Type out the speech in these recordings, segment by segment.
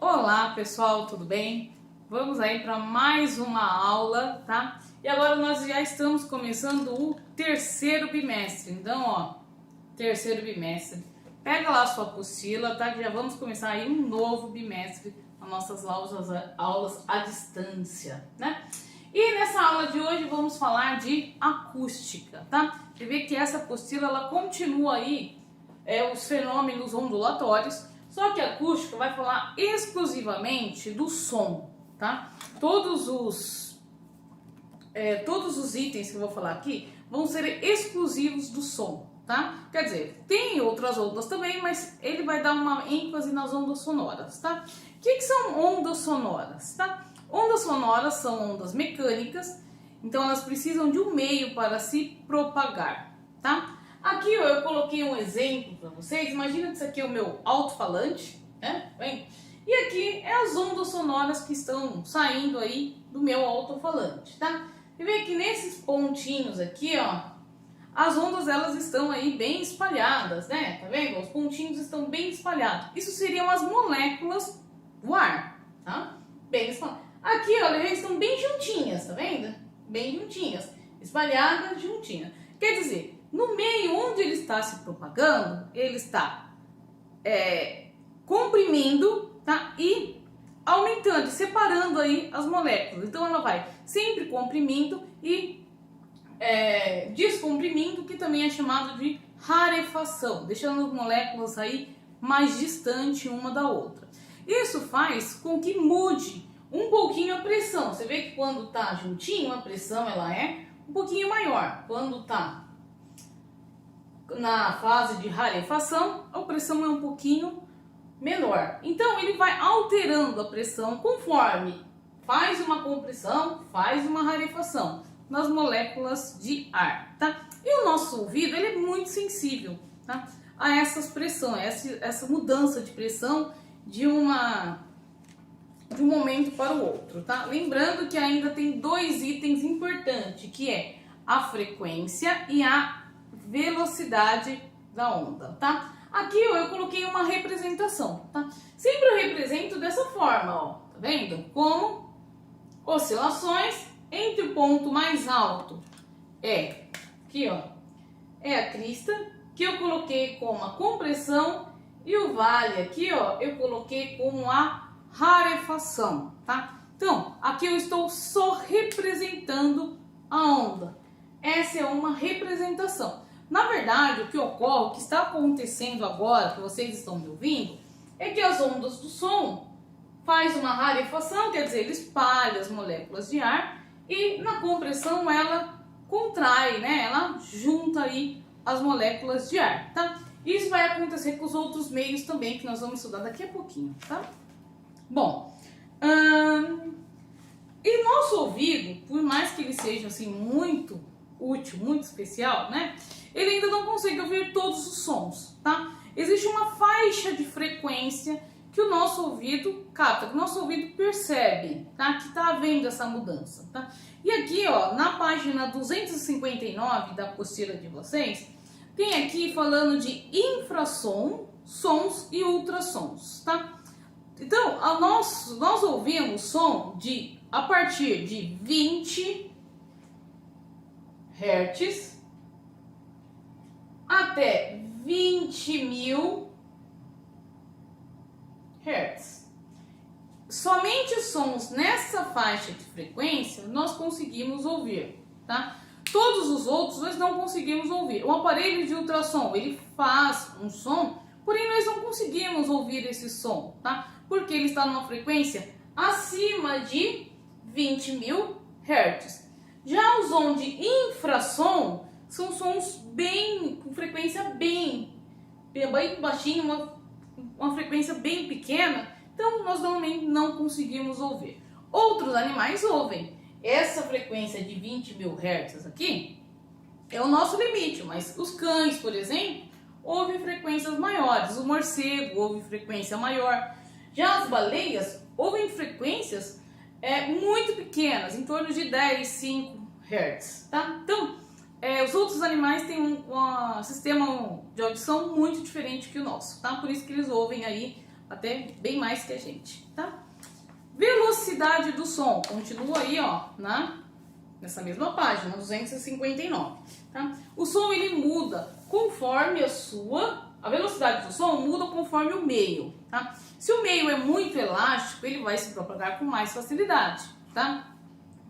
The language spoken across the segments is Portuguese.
Olá pessoal, tudo bem? Vamos aí para mais uma aula, tá? E agora nós já estamos começando o terceiro bimestre. Então, ó, terceiro bimestre. Pega lá a sua apostila, tá? Que já vamos começar aí um novo bimestre nas nossas aulas à distância, né? E nessa aula de hoje vamos falar de acústica, tá? Você vê que essa apostila ela continua aí os fenômenos ondulatórios. Só que a acústica vai falar exclusivamente do som, tá? Todos os itens que eu vou falar aqui vão ser exclusivos do som, tá? Quer dizer, tem outras ondas também, mas ele vai dar uma ênfase nas ondas sonoras, tá? O que são ondas sonoras, tá? Ondas sonoras são ondas mecânicas, então elas precisam de um meio para se propagar, tá? Aqui eu coloquei um exemplo para vocês. Imagina que isso aqui é o meu alto-falante, né? Bem, e aqui é as ondas sonoras que estão saindo aí do meu alto-falante, tá? E vê que nesses pontinhos aqui, ó, as ondas elas estão aí bem espalhadas, né? Tá vendo? Os pontinhos estão bem espalhados. Isso seriam as moléculas do ar, tá? Bem espalhadas. Aqui, olha, eles estão bem juntinhas, tá vendo? Bem juntinhas, espalhadas, juntinhas. Quer dizer, no meio onde ele está se propagando, ele está comprimindo, tá? E aumentando, separando aí as moléculas. Então ela vai sempre comprimindo e descomprimindo, que também é chamado de rarefação, deixando as moléculas aí mais distantes uma da outra. Isso faz com que mude um pouquinho a pressão. Você vê que quando está juntinho, a pressão ela é um pouquinho maior. Quando está na fase de rarefação, a pressão é um pouquinho menor. Então ele vai alterando a pressão conforme faz uma compressão, faz uma rarefação nas moléculas de ar, tá? E o nosso ouvido ele é muito sensível, tá? A essas pressões, essa mudança de pressão de um momento para o outro, tá? Lembrando que ainda tem dois itens importantes, que é a frequência e a velocidade da onda, tá? Aqui eu coloquei uma representação, tá? Sempre eu represento dessa forma, ó, tá vendo? Como oscilações entre o ponto mais alto aqui, ó, é a crista, que eu coloquei como a compressão, e o vale aqui, ó, eu coloquei como a rarefação, tá? Então, aqui eu estou só representando a onda. Essa é uma representação. Na verdade, o que ocorre, o que está acontecendo agora, que vocês estão me ouvindo, é que as ondas do som faz uma rarefação, quer dizer, ele espalha as moléculas de ar, e na compressão ela contrai, né? Ela junta aí as moléculas de ar, tá? Isso vai acontecer com os outros meios também, que nós vamos estudar daqui a pouquinho, tá? Bom, e nosso ouvido, por mais que ele seja assim muito útil, muito especial, né? Ele ainda não consegue ouvir todos os sons, tá? Existe uma faixa de frequência que o nosso ouvido capta, que o nosso ouvido percebe, tá? Que tá havendo essa mudança, tá? E aqui, ó, na página 259 da apostila de vocês, tem aqui falando de infrassom, sons e ultrassons, tá? Então, nós ouvimos som a partir de 20 Hz até 20.000 Hz. Somente os sons nessa faixa de frequência nós conseguimos ouvir, tá? Todos os outros nós não conseguimos ouvir. O aparelho de ultrassom, ele faz um som, porém nós não conseguimos ouvir esse som, tá? Porque ele está numa frequência acima de 20.000 Hz. Já os sons de infrassom são sons com frequência bem baixinha, uma frequência bem pequena, então nós normalmente não conseguimos ouvir. Outros animais ouvem. Essa frequência de 20.000 Hz aqui é o nosso limite, mas os cães, por exemplo, ouvem frequências maiores, o morcego ouve frequência maior. Já as baleias ouvem frequências muito pequenas, em torno de 10, 5 Hz, tá? Então, os outros animais têm um sistema de audição muito diferente que o nosso, tá? Por isso que eles ouvem aí até bem mais que a gente, tá? Velocidade do som, continua aí, ó, nessa mesma página, 259, tá? O som, ele muda conforme a velocidade do som muda conforme o meio, tá? Se o meio é muito elástico, ele vai se propagar com mais facilidade, tá?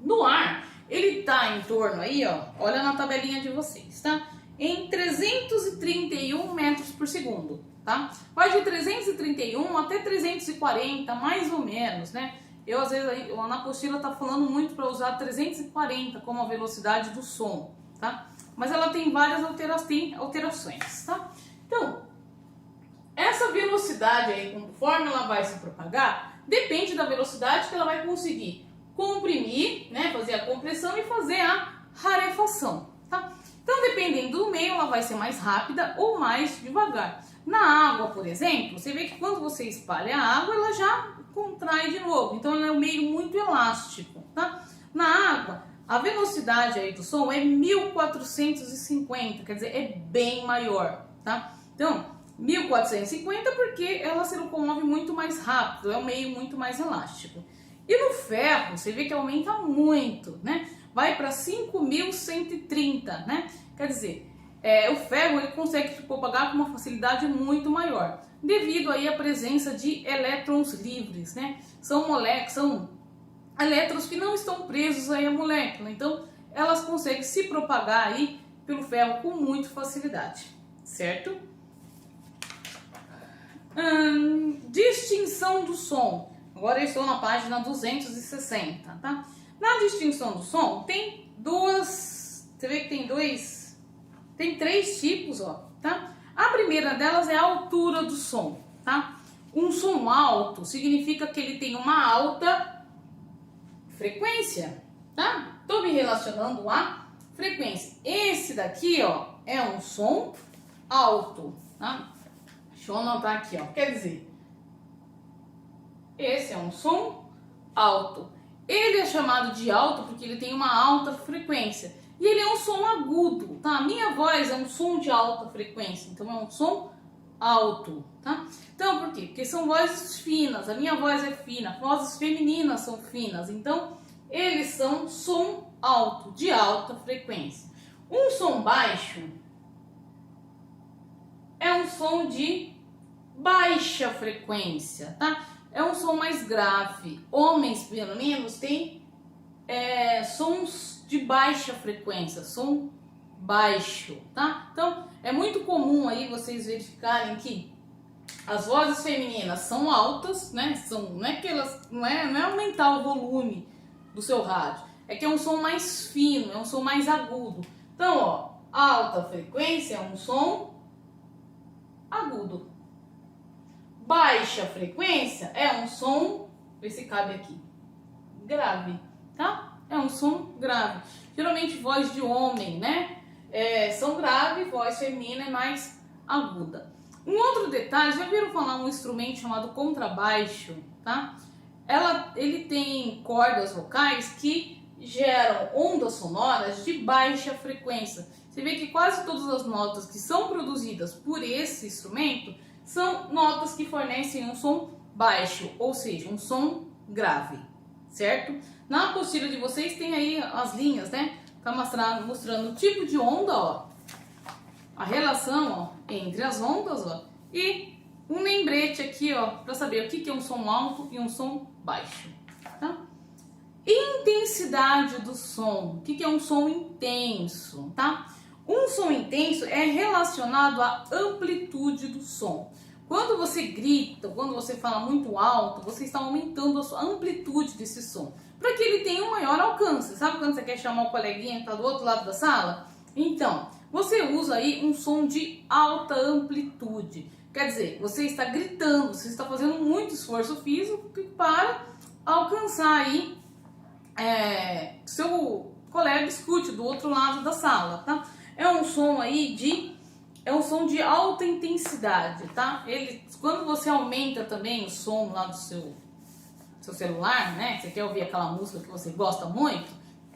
No ar, ele tá em torno aí, ó, olha na tabelinha de vocês, tá? Em 331 metros por segundo, tá? Vai de 331 até 340, mais ou menos, né? Às vezes, na apostila tá falando muito para usar 340 como a velocidade do som, tá? Mas ela tem várias alterações, tá? Então, essa velocidade aí, conforme ela vai se propagar, depende da velocidade que ela vai conseguir comprimir, né? Fazer a compressão e fazer a rarefação, tá? Então, dependendo do meio, ela vai ser mais rápida ou mais devagar. Na água, por exemplo, você vê que quando você espalha a água, ela já contrai de novo. Então, ela é um meio muito elástico, tá? Na água, a velocidade aí do som é 1450, quer dizer, é bem maior, tá? Então, 1450 porque ela se locomove muito mais rápido, é um meio muito mais elástico. E no ferro, você vê que aumenta muito, né? Vai para 5.130, né? Quer dizer, o ferro, ele consegue se propagar com uma facilidade muito maior, devido aí à presença de elétrons livres, né? São elétrons que não estão presos aí à molécula, então elas conseguem se propagar aí pelo ferro com muita facilidade, certo? Distinção do som. Agora eu estou na página 260, tá? Na distinção do som tem você vê que tem três tipos, ó, tá? A primeira delas é a altura do som, tá? Um som alto significa que ele tem uma alta frequência, tá? Tô me relacionando à frequência. Esse daqui, ó, é um som alto, tá? Deixa eu anotar aqui, ó. Quer dizer, esse é um som alto. Ele é chamado de alto porque ele tem uma alta frequência. E ele é um som agudo, tá? A minha voz é um som de alta frequência, então é um som alto, tá? Então, por quê? Porque são vozes finas, a minha voz é fina, vozes femininas são finas, então eles são som alto, de alta frequência. Um som baixo é um som de baixa frequência, tá? É um som mais grave. Homens, pelo menos, têm sons de baixa frequência, som baixo, tá? Então, é muito comum aí vocês verificarem que as vozes femininas são altas, né? Não é aumentar o volume do seu rádio, é que é um som mais fino, é um som mais agudo. Então, ó, alta frequência é um som agudo. Baixa frequência é um som, vê se cabe aqui, grave, tá? É um som grave. Geralmente voz de homem, né? São grave, voz feminina é mais aguda. Um outro detalhe, já viram falar um instrumento chamado contrabaixo, tá? Ele tem cordas vocais que geram ondas sonoras de baixa frequência. Você vê que quase todas as notas que são produzidas por esse instrumento são notas que fornecem um som baixo, ou seja, um som grave, certo? Na apostila de vocês tem aí as linhas, né? Tá mostrando o tipo de onda, ó, a relação, ó, entre as ondas, ó, e um lembrete aqui, ó, para saber o que é um som alto e um som baixo, tá? Intensidade do som. O que é um som intenso, tá? Um som intenso é relacionado à amplitude do som. Quando você grita, quando você fala muito alto, você está aumentando a sua amplitude desse som, para que ele tenha um maior alcance. Sabe quando você quer chamar o coleguinha que está do outro lado da sala? Então, você usa aí um som de alta amplitude. Quer dizer, você está gritando, você está fazendo muito esforço físico para alcançar aí seu colega escute do outro lado da sala, tá? É um som de alta intensidade, tá? Quando você aumenta também o som lá do seu celular, né? Você quer ouvir aquela música que você gosta muito?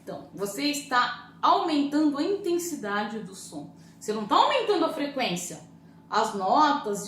Então, você está aumentando a intensidade do som. Você não está aumentando a frequência. As notas,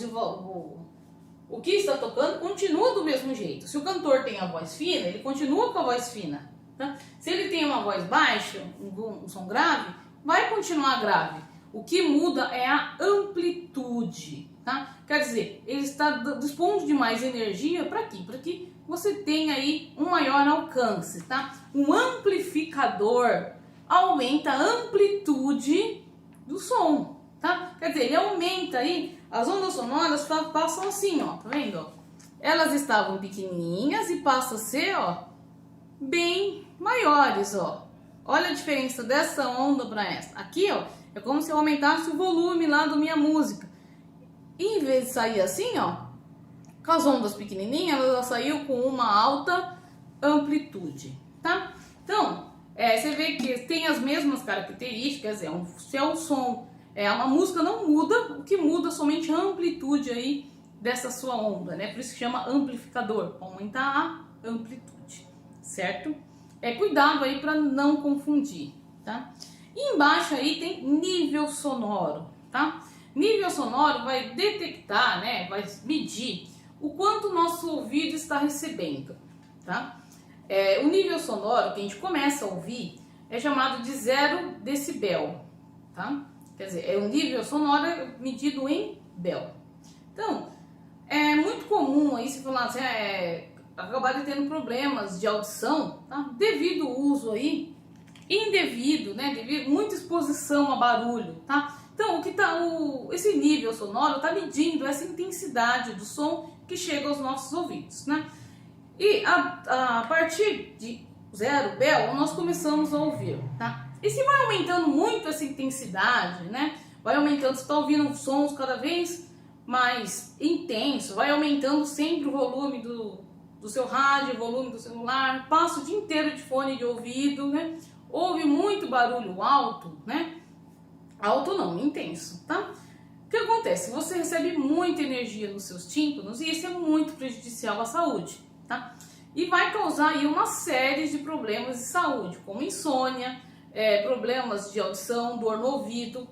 o que está tocando continua do mesmo jeito. Se o cantor tem a voz fina, ele continua com a voz fina. Tá? Se ele tem uma voz baixa, um som grave, vai continuar grave. O que muda é a amplitude. Tá? Quer dizer, ele está dispondo de mais energia para quê? Para que você tenha aí um maior alcance. Tá? Um amplificador aumenta a amplitude do som. Tá? Quer dizer, ele aumenta aí, as ondas sonoras passam assim, ó, tá vendo? Elas estavam pequenininhas e passam a ser, ó, bem maiores, ó. Olha a diferença dessa onda para essa. Aqui, ó, é como se eu aumentasse o volume lá da minha música. E em vez de sair assim, ó, com as ondas pequenininhas, ela saiu com uma alta amplitude, tá? Então, você vê que tem as mesmas características, se é um som... uma música não muda, o que muda é somente a amplitude aí dessa sua onda, né? Por isso que chama amplificador, aumentar a amplitude, certo? Cuidado aí para não confundir, tá? E embaixo aí tem nível sonoro, tá? Nível sonoro vai detectar, né? Vai medir o quanto o nosso ouvido está recebendo, tá? O nível sonoro que a gente começa a ouvir é chamado de 0 decibel, tá? Quer dizer, é um nível sonoro medido em bel. Então, é muito comum aí se falar assim, acabar tendo problemas de audição, tá? Devido ao uso aí indevido, né? Devido muita exposição a barulho, tá? Então, esse nível sonoro está medindo essa intensidade do som que chega aos nossos ouvidos, né? E a partir de 0 bel, nós começamos a ouvir, tá? E se vai aumentando muito essa intensidade, né? Vai aumentando, você está ouvindo sons cada vez mais intensos, vai aumentando sempre o volume do seu rádio, o volume do celular, passa o dia inteiro de fone de ouvido, né? Ouve muito barulho alto, né? Alto não, intenso, tá? O que acontece? Você recebe muita energia nos seus tímpanos e isso é muito prejudicial à saúde, tá? E vai causar aí uma série de problemas de saúde, como insônia, problemas de audição, dor no ouvido,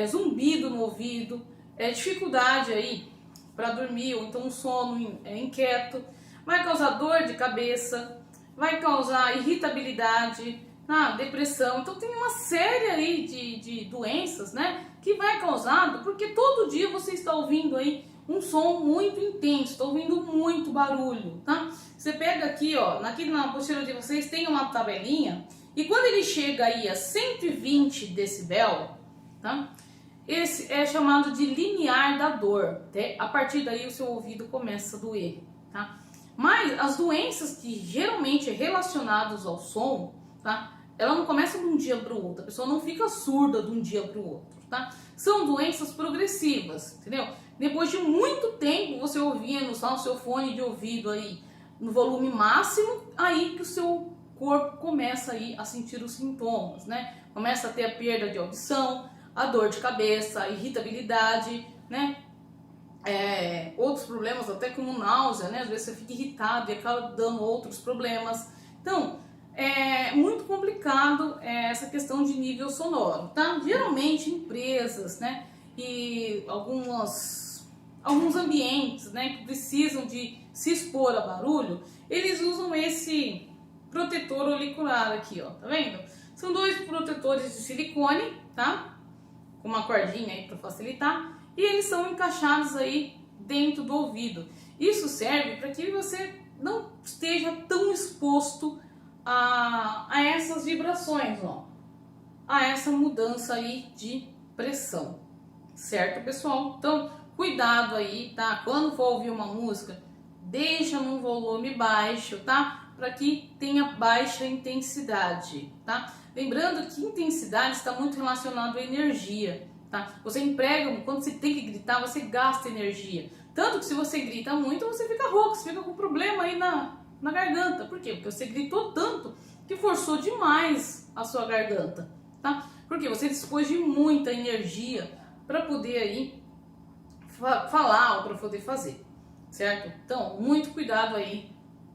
zumbido no ouvido, dificuldade aí para dormir, ou então um sono inquieto, vai causar dor de cabeça, vai causar irritabilidade, depressão. Então tem uma série aí de doenças, né, que vai causado porque todo dia você está ouvindo aí um som muito intenso, está ouvindo muito barulho, tá? Você pega aqui, ó, na apostila de vocês tem uma tabelinha, e quando ele chega aí a 120 decibel, tá? Esse é chamado de limiar da dor, tá? A partir daí o seu ouvido começa a doer, tá? Mas as doenças que geralmente é relacionadas ao som, tá? Ela não começa de um dia para o outro, a pessoa não fica surda de um dia para o outro, tá? São doenças progressivas, entendeu? Depois de muito tempo você ouvindo só o seu fone de ouvido aí no volume máximo, aí que o seu corpo começa aí a sentir os sintomas, né? Começa a ter a perda de audição, a dor de cabeça, a irritabilidade, né? Outros problemas até como náusea, né? Às vezes você fica irritado e acaba dando outros problemas. Então, é muito complicado essa questão de nível sonoro, tá? Geralmente empresas, né? E alguns ambientes, né? Que precisam de se expor a barulho, eles usam esse protetor auricular aqui, ó, tá vendo? São 2 protetores de silicone, tá? Com uma cordinha aí para facilitar, e eles são encaixados aí dentro do ouvido. Isso serve para que você não esteja tão exposto a essas vibrações, ó, a essa mudança aí de pressão, certo, pessoal? Então, cuidado aí, tá? Quando for ouvir uma música, deixa num volume baixo, tá? Para que tenha baixa intensidade, tá? Lembrando que intensidade está muito relacionado à energia, tá? Você emprega, quando você tem que gritar, você gasta energia. Tanto que se você grita muito, você fica rouco, você fica com problema aí na garganta. Por quê? Porque você gritou tanto que forçou demais a sua garganta, tá? Porque você dispôs de muita energia para poder aí falar ou para poder fazer, certo? Então, muito cuidado aí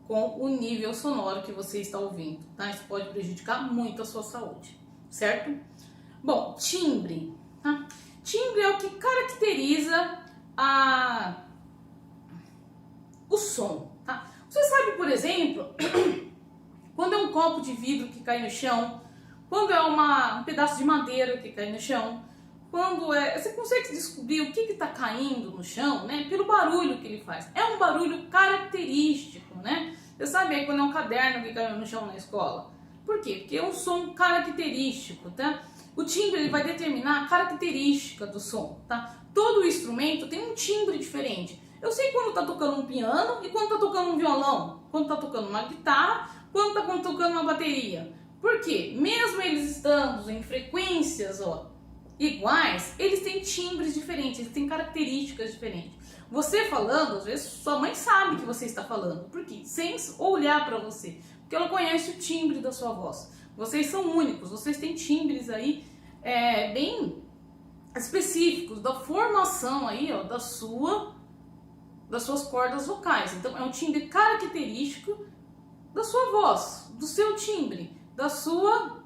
com o nível sonoro que você está ouvindo, tá? Isso pode prejudicar muito a sua saúde, certo? Bom, timbre, tá? Timbre é o que caracteriza o som, tá? Você sabe, por exemplo, quando é um copo de vidro que cai no chão, quando é um pedaço de madeira que cai no chão, quando você consegue descobrir o que está caindo no chão, né? Pelo barulho que ele faz. É um barulho característico, né? Você sabe aí quando é um caderno que caiu no chão na escola? Por quê? Porque é um som característico, tá? O timbre ele vai determinar a característica do som, tá? Todo instrumento tem um timbre diferente. Eu sei quando tá tocando um piano e quando tá tocando um violão, quando tá tocando uma guitarra, quando tá tocando uma bateria. Por quê? Mesmo eles estando em frequências, iguais, eles têm timbres diferentes, eles têm características diferentes. Você falando, às vezes sua mãe sabe que você está falando. Por quê? Sem olhar para você. Porque ela conhece o timbre da sua voz. Vocês são únicos, vocês têm timbres aí bem específicos da formação aí, das suas cordas vocais. Então é um timbre característico da sua voz, do seu timbre, da sua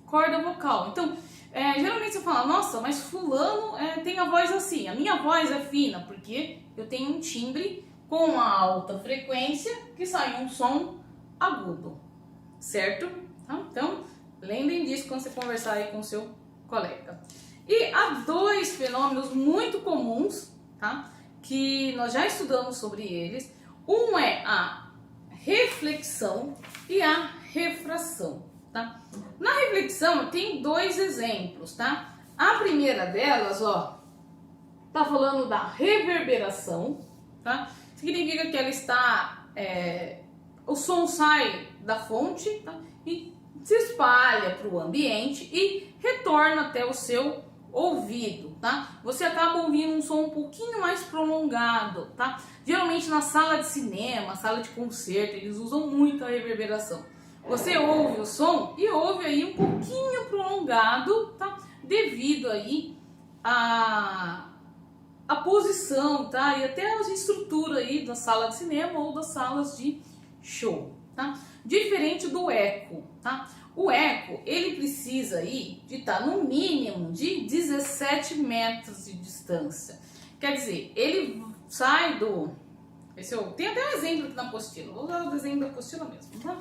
corda vocal. Então, geralmente você fala, nossa, mas fulano tem a voz assim, a minha voz é fina, porque eu tenho um timbre com uma alta frequência que sai um som agudo, certo? Então, lembrem disso quando você conversar aí com o seu colega. E há dois fenômenos muito comuns, tá? Que nós já estudamos sobre eles. Um é a reflexão e a refração, tá? Na reflexão tem dois exemplos, tá? A primeira delas, tá falando da reverberação, tá? Significa que ela está, o som sai da fonte, tá? E se espalha para o ambiente e retorna até o seu ouvido, tá? Você acaba ouvindo um som um pouquinho mais prolongado, tá? Geralmente na sala de cinema, sala de concerto, eles usam muito a reverberação. Você ouve o som e ouve aí um pouquinho prolongado, tá? Devido aí a posição, tá? E até a estrutura aí da sala de cinema ou das salas de show, tá? Diferente do eco, tá? O eco, ele precisa aí de estar no mínimo de 17 metros de distância. Quer dizer, ele sai do... Tem até um exemplo aqui na apostila, vou usar o desenho da apostila mesmo, tá?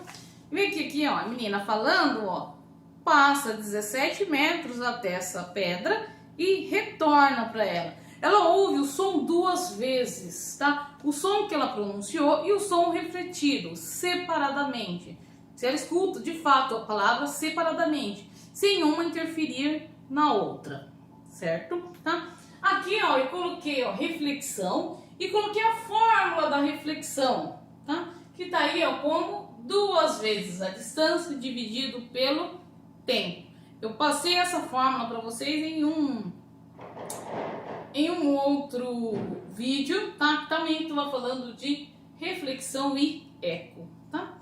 Vem aqui, a menina falando, passa 17 metros até essa pedra e retorna para ela. Ela ouve o som duas vezes, tá? O som que ela pronunciou e o som refletido, separadamente. Se ela escuta, de fato, a palavra separadamente, sem uma interferir na outra, certo? Tá? Aqui, eu coloquei, reflexão e coloquei a fórmula da reflexão, tá? Que tá aí, como 2 vezes a distância dividido pelo tempo. Eu passei essa fórmula para vocês em um outro vídeo, tá? Que também estava falando de reflexão e eco, tá?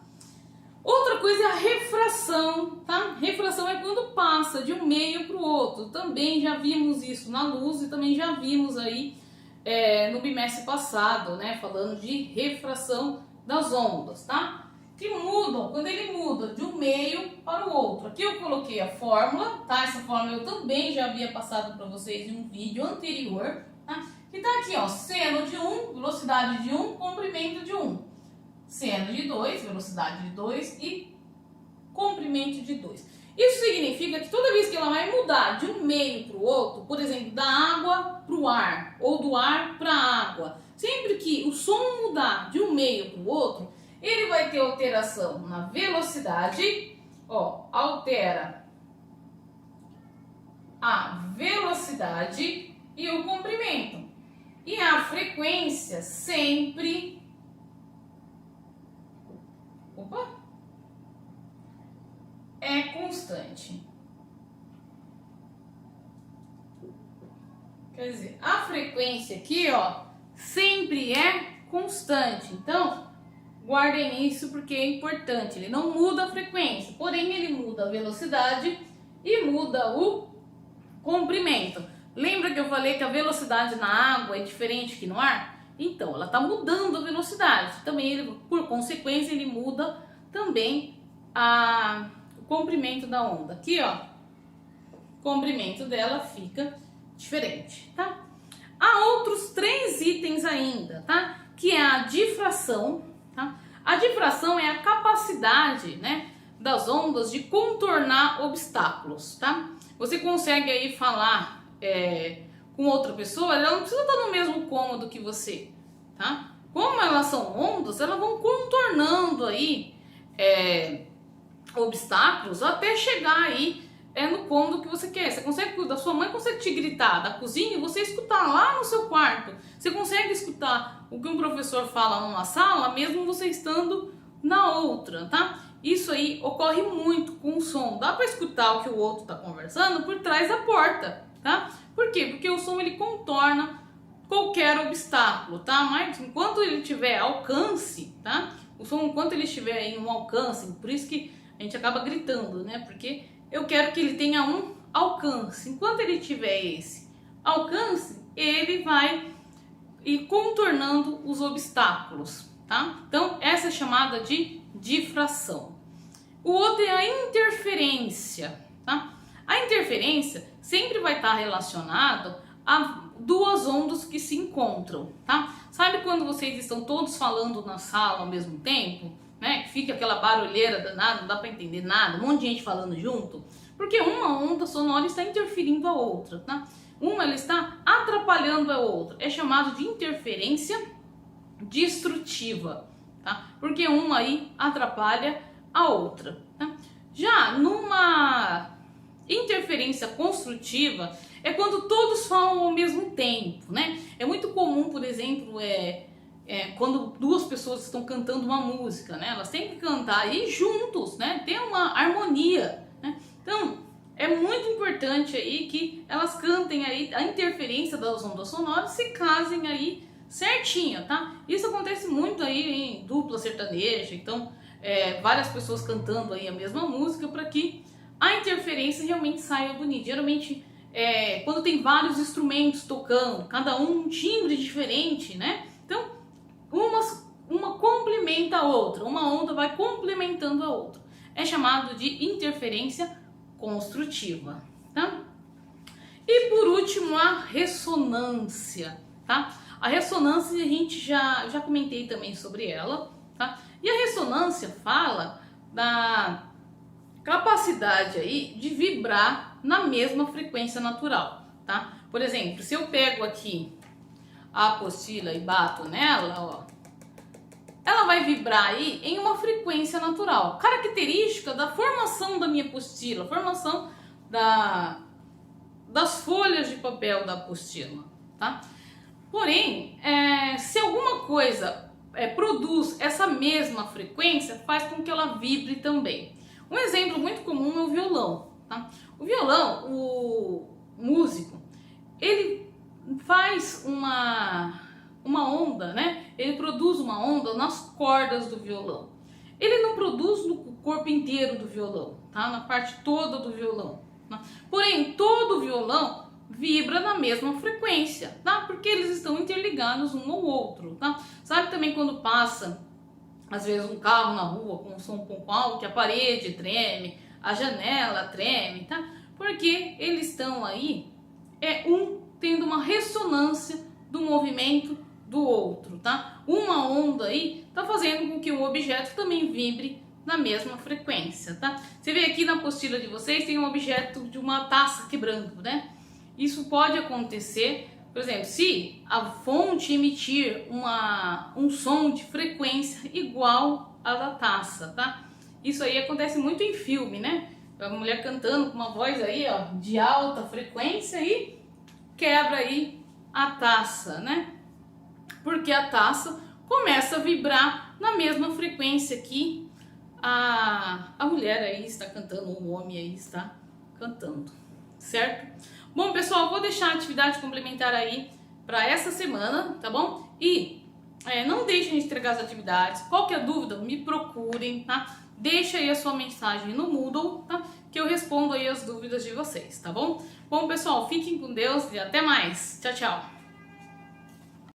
Outra coisa é a refração, tá? Refração é quando passa de um meio para o outro. Também já vimos isso na luz e também já vimos aí no bimestre passado, né? Falando de refração das ondas, tá? Que mudam, quando ele muda de um meio para o outro. Aqui eu coloquei a fórmula, tá? Essa fórmula eu também já havia passado para vocês em um vídeo anterior, tá? Que tá aqui, seno de 1, velocidade de 1, comprimento de 1. Seno de 2, velocidade de 2 e comprimento de 2. Isso significa que toda vez que ela vai mudar de um meio para o outro, por exemplo, da água para o ar ou do ar para a água, sempre que o som mudar de um meio para o outro, ele vai ter alteração na velocidade, altera a velocidade e o comprimento. E a frequência sempre é constante. Quer dizer, a frequência aqui, sempre é constante. Então, guardem isso porque é importante. Ele não muda a frequência, porém ele muda a velocidade e muda o comprimento. Lembra que eu falei que a velocidade na água é diferente que no ar? Então, ela está mudando a velocidade. Também, por consequência, ele muda também o comprimento da onda. Aqui, o comprimento dela fica diferente, tá? Há outros 3 itens ainda, tá? Que é a difração, tá? A difração é a capacidade, né, das ondas de contornar obstáculos, tá? Você consegue aí falar com outra pessoa, ela não precisa estar no mesmo cômodo que você, tá? Como elas são ondas, elas vão contornando aí obstáculos até chegar aí no cômodo que você quer. Você consegue, da sua mãe consegue te gritar da cozinha e você escutar lá no seu quarto. Você consegue escutar o que um professor fala numa sala, mesmo você estando na outra, tá? Isso aí ocorre muito com o som. Dá para escutar o que o outro está conversando por trás da porta, tá? Por quê? Porque o som ele contorna qualquer obstáculo, tá? Mas enquanto ele tiver alcance, tá? O som, enquanto ele estiver em um alcance, por isso que a gente acaba gritando, né? Porque eu quero que ele tenha um alcance. Enquanto ele tiver esse alcance, ele vai ir contornando os obstáculos, tá? Então, essa é chamada de difração. O outro é a interferência, tá? A interferência sempre vai estar relacionado a duas ondas que se encontram, tá? Sabe quando vocês estão todos falando na sala ao mesmo tempo, né? Que fica aquela barulheira danada, não dá para entender nada, um monte de gente falando junto, porque uma onda sonora está interferindo a outra, tá? Uma ela está atrapalhando a outra, é chamado de interferência destrutiva, tá? Porque uma aí atrapalha a outra, tá? Já numa interferência construtiva é quando todos falam ao mesmo tempo, né? É muito comum, por exemplo, quando duas pessoas estão cantando uma música, né? Elas têm que cantar aí juntos, né? Tem uma harmonia, né? Então, é muito importante aí que elas cantem aí a interferência das ondas sonoras se casem aí certinho, tá? Isso acontece muito aí em dupla sertaneja, então várias pessoas cantando aí a mesma música para que a interferência realmente saia bonita. Geralmente, quando tem vários instrumentos tocando, cada um timbre diferente, né? Então, uma complementa a outra, uma onda vai complementando a outra. É chamado de interferência construtiva, tá? E por último, a ressonância, tá? A ressonância a gente já comentei também sobre ela, tá? E a ressonância fala da capacidade aí de vibrar na mesma frequência natural, tá? Por exemplo, se eu pego aqui a apostila e bato nela, ó, ela vai vibrar aí em uma frequência natural, característica da formação da minha apostila, formação das folhas de papel da apostila, tá? Porém, se alguma coisa produz essa mesma frequência, faz com que ela vibre também. Um exemplo muito comum é o violão, tá? O violão, o músico, ele faz uma onda, né? Ele produz uma onda nas cordas do violão. Ele não produz no corpo inteiro do violão, tá? Na parte toda do violão, tá? Porém, todo o violão vibra na mesma frequência, tá? Porque eles estão interligados um ao outro, tá? Sabe também quando passa, às vezes, um carro na rua com um som um pouco alto, que a parede treme, a janela treme, tá? Porque eles estão aí, tendo uma ressonância do movimento do outro, tá? Uma onda aí tá fazendo com que o objeto também vibre na mesma frequência, tá? Você vê aqui na apostila de vocês, tem um objeto de uma taça quebrando, né? Isso pode acontecer, por exemplo, se a fonte emitir um som de frequência igual à da taça, tá? Isso aí acontece muito em filme, né? A mulher cantando com uma voz aí, ó, de alta frequência e quebra aí a taça, né? Porque a taça começa a vibrar na mesma frequência que a mulher aí está cantando, o homem aí está cantando, certo? Bom, pessoal, vou deixar a atividade complementar aí para essa semana, tá bom? E não deixem de entregar as atividades. Qualquer dúvida, me procurem, tá? Deixa aí a sua mensagem no Moodle, tá? Que eu respondo aí as dúvidas de vocês, tá bom? Bom, pessoal, fiquem com Deus e até mais. Tchau, tchau.